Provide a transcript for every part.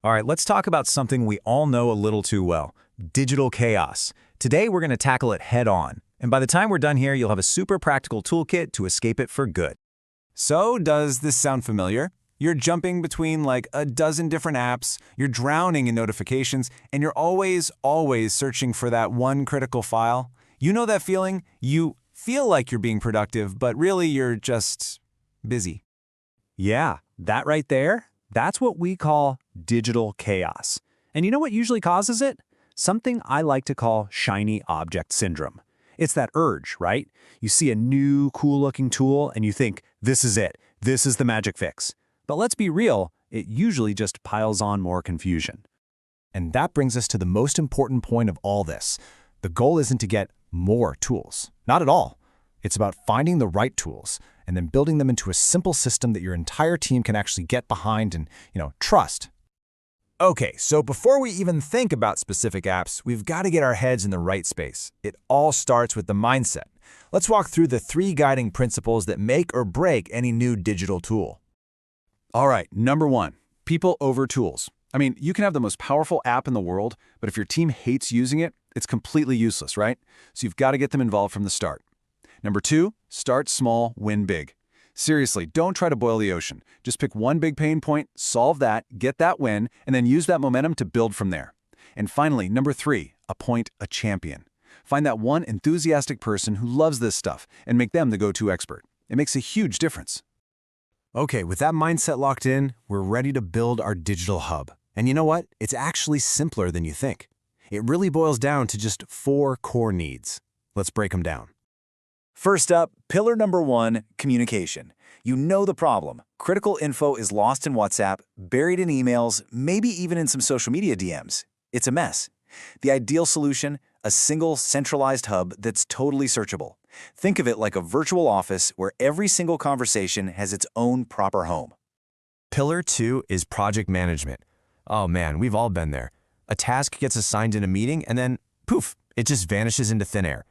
All right, let's talk about something we all know a little too well, digital chaos. Today, we're going to tackle it head on. And by the time we're done here, you'll have a super practical toolkit to escape it for good. So, does this sound familiar? You're jumping between like a dozen different apps, you're drowning in notifications, and you're always searching for that one critical file. You know that feeling? You feel like you're being productive, but really you're just busy. Yeah, that right there, that's what we call digital chaos. And you know what usually causes it? Something I like to call shiny object syndrome. It's that urge, right? You see a new, cool-looking tool and you think, this is it. This is the magic fix. But let's be real, it usually just piles on more confusion. And that brings us to the most important point of all this. The goal isn't to get more tools. Not at all. It's about finding the right tools and then building them into a simple system that your entire team can actually get behind and, trust. Okay, so before we even think about specific apps, we've got to get our heads in the right space. It all starts with the mindset. Let's walk through the 3 guiding principles that make or break any new digital tool. All right, number 1, people over tools. I mean, you can have the most powerful app in the world, but if your team hates using it, it's completely useless, right? So you've got to get them involved from the start. Number 2, start small, win big. Seriously, don't try to boil the ocean. Just pick one big pain point, solve that, get that win, and then use that momentum to build from there. And finally, number 3, appoint a champion. Find that one enthusiastic person who loves this stuff and make them the go-to expert. It makes a huge difference. Okay, with that mindset locked in, we're ready to build our digital hub. And you know what? It's actually simpler than you think. It really boils down to just 4 core needs. Let's break them down. First up, pillar number 1, communication. You know the problem. Critical info is lost in WhatsApp, buried in emails, maybe even in some social media DMs. It's a mess. The ideal solution, a single centralized hub that's totally searchable. Think of it like a virtual office where every single conversation has its own proper home. Pillar 2 is project management. Oh man, we've all been there. A task gets assigned in a meeting and then, poof, it just vanishes into thin air.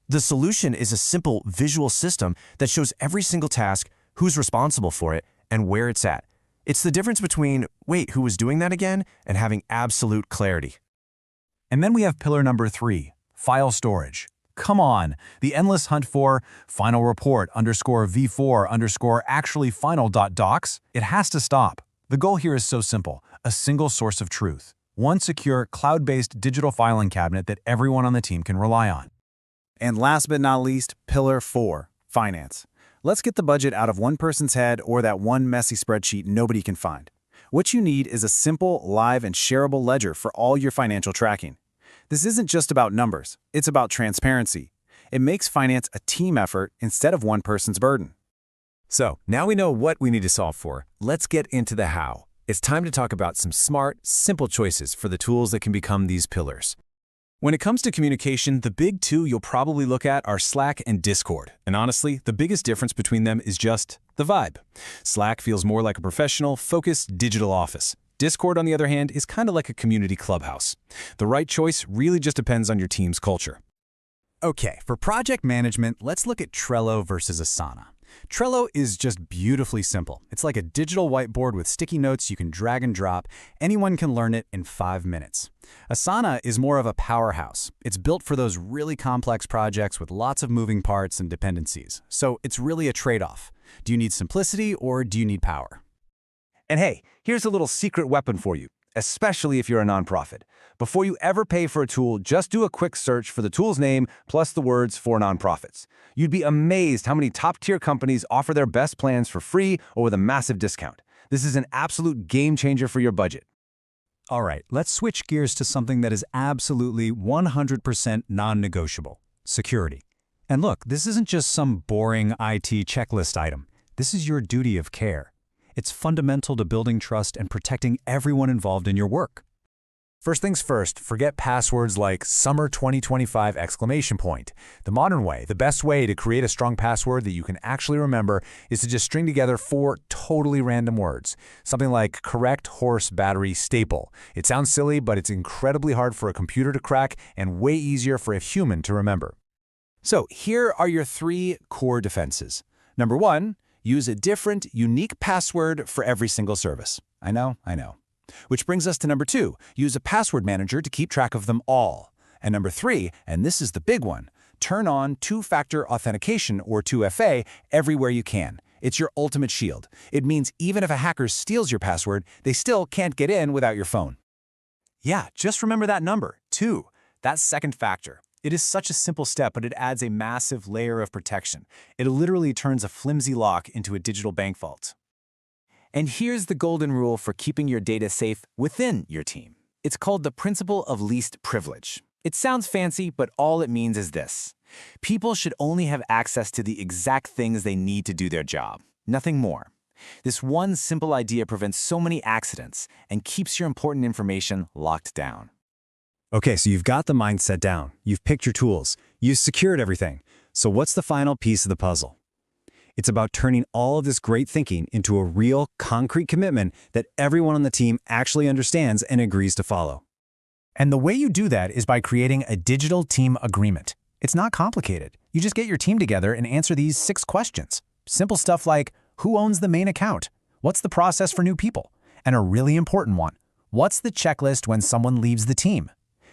The solution is a simple visual system that shows every single task, who's responsible for it, and where it's at. It's the difference between, wait, who was doing that again, and having absolute clarity. And then we have pillar number 3, file storage. Come on, the endless hunt for final report _v4 actually final.docs, it has to stop. The goal here is so simple, a single source of truth. One secure, cloud-based digital filing cabinet that everyone on the team can rely on. And last but not least, pillar 4, finance. Let's get the budget out of one person's head or that one messy spreadsheet nobody can find. What you need is a simple, live, and shareable ledger for all your financial tracking. This isn't just about numbers, it's about transparency. It makes finance a team effort instead of one person's burden. So, now we know what we need to solve for. Let's get into the how. It's time to talk about some smart, simple choices for the tools that can become these pillars. When it comes to communication, the big 2 you'll probably look at are Slack and Discord. And honestly, the biggest difference between them is just the vibe. Slack feels more like a professional, focused digital office. Discord, on the other hand, is kind of like a community clubhouse. The right choice really just depends on your team's culture. Okay, for project management, let's look at Trello versus Asana. Trello is just beautifully simple. It's like a digital whiteboard with sticky notes you can drag and drop. Anyone can learn it in 5 minutes. Asana is more of a powerhouse. It's built for those really complex projects with lots of moving parts and dependencies. So it's really a trade-off. Do you need simplicity or do you need power? And hey, here's a little secret weapon for you, especially if you're a nonprofit. Before you ever pay for a tool, just do a quick search for the tool's name plus the words for nonprofits. You'd be amazed how many top-tier companies offer their best plans for free or with a massive discount. This is an absolute game changer for your budget. All right, let's switch gears to something that is absolutely 100% non-negotiable: security. And look, this isn't just some boring IT checklist item. This is your duty of care. It's fundamental to building trust and protecting everyone involved in your work. First things first, forget passwords like summer 2025 exclamation point. The modern way, the best way to create a strong password that you can actually remember is to just string together 4 totally random words. Something like correct horse battery staple. It sounds silly, but it's incredibly hard for a computer to crack and way easier for a human to remember. So here are your 3 core defenses. Number 1, use a different, unique password for every single service. I know. Which brings us to number 2, use a password manager to keep track of them all. And number 3, and this is the big one, turn on two-factor authentication, or 2FA, everywhere you can. It's your ultimate shield. It means even if a hacker steals your password, they still can't get in without your phone. Yeah, just remember that number, 2, that second factor. It is such a simple step, but it adds a massive layer of protection. It literally turns a flimsy lock into a digital bank vault. And here's the golden rule for keeping your data safe within your team. It's called the principle of least privilege. It sounds fancy, but all it means is this. People should only have access to the exact things they need to do their job, nothing more. This one simple idea prevents so many accidents and keeps your important information locked down. Okay, so you've got the mindset down. You've picked your tools. You've secured everything. So what's the final piece of the puzzle? It's about turning all of this great thinking into a real, concrete commitment that everyone on the team actually understands and agrees to follow. And the way you do that is by creating a digital team agreement. It's not complicated. You just get your team together and answer these 6 questions. Simple stuff like, who owns the main account? What's the process for new people? And a really important one, what's the checklist when someone leaves the team?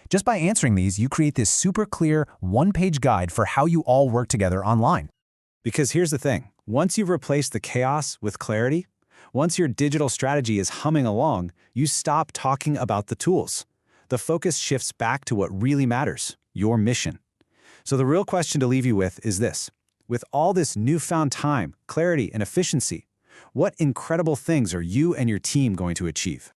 Just by answering these, you create this super clear, one-page guide for how you all work together online. Because here's the thing. Once you've replaced the chaos with clarity, once your digital strategy is humming along, you stop talking about the tools. The focus shifts back to what really matters, your mission. So the real question to leave you with is this. With all this newfound time, clarity, and efficiency, what incredible things are you and your team going to achieve?